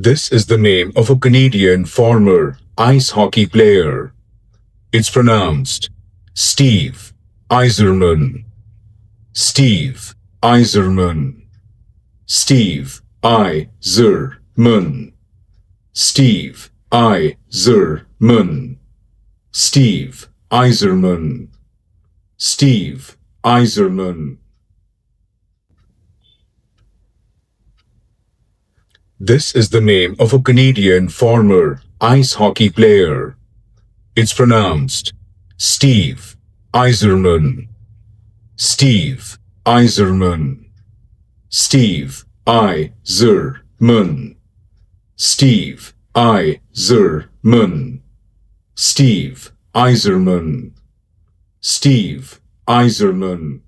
This is the name of a Canadian former ice hockey player. It's pronounced Steve Yzerman. Steve Yzerman. Steve Yzerman. Steve Yzerman. Steve Yzerman. Steve Yzerman. This is the name of a Canadian former ice hockey player. It's pronounced Steve Yzerman. Steve Yzerman. Steve Yzerman. Steve Yzerman. Steve Yzerman. Steve Yzerman.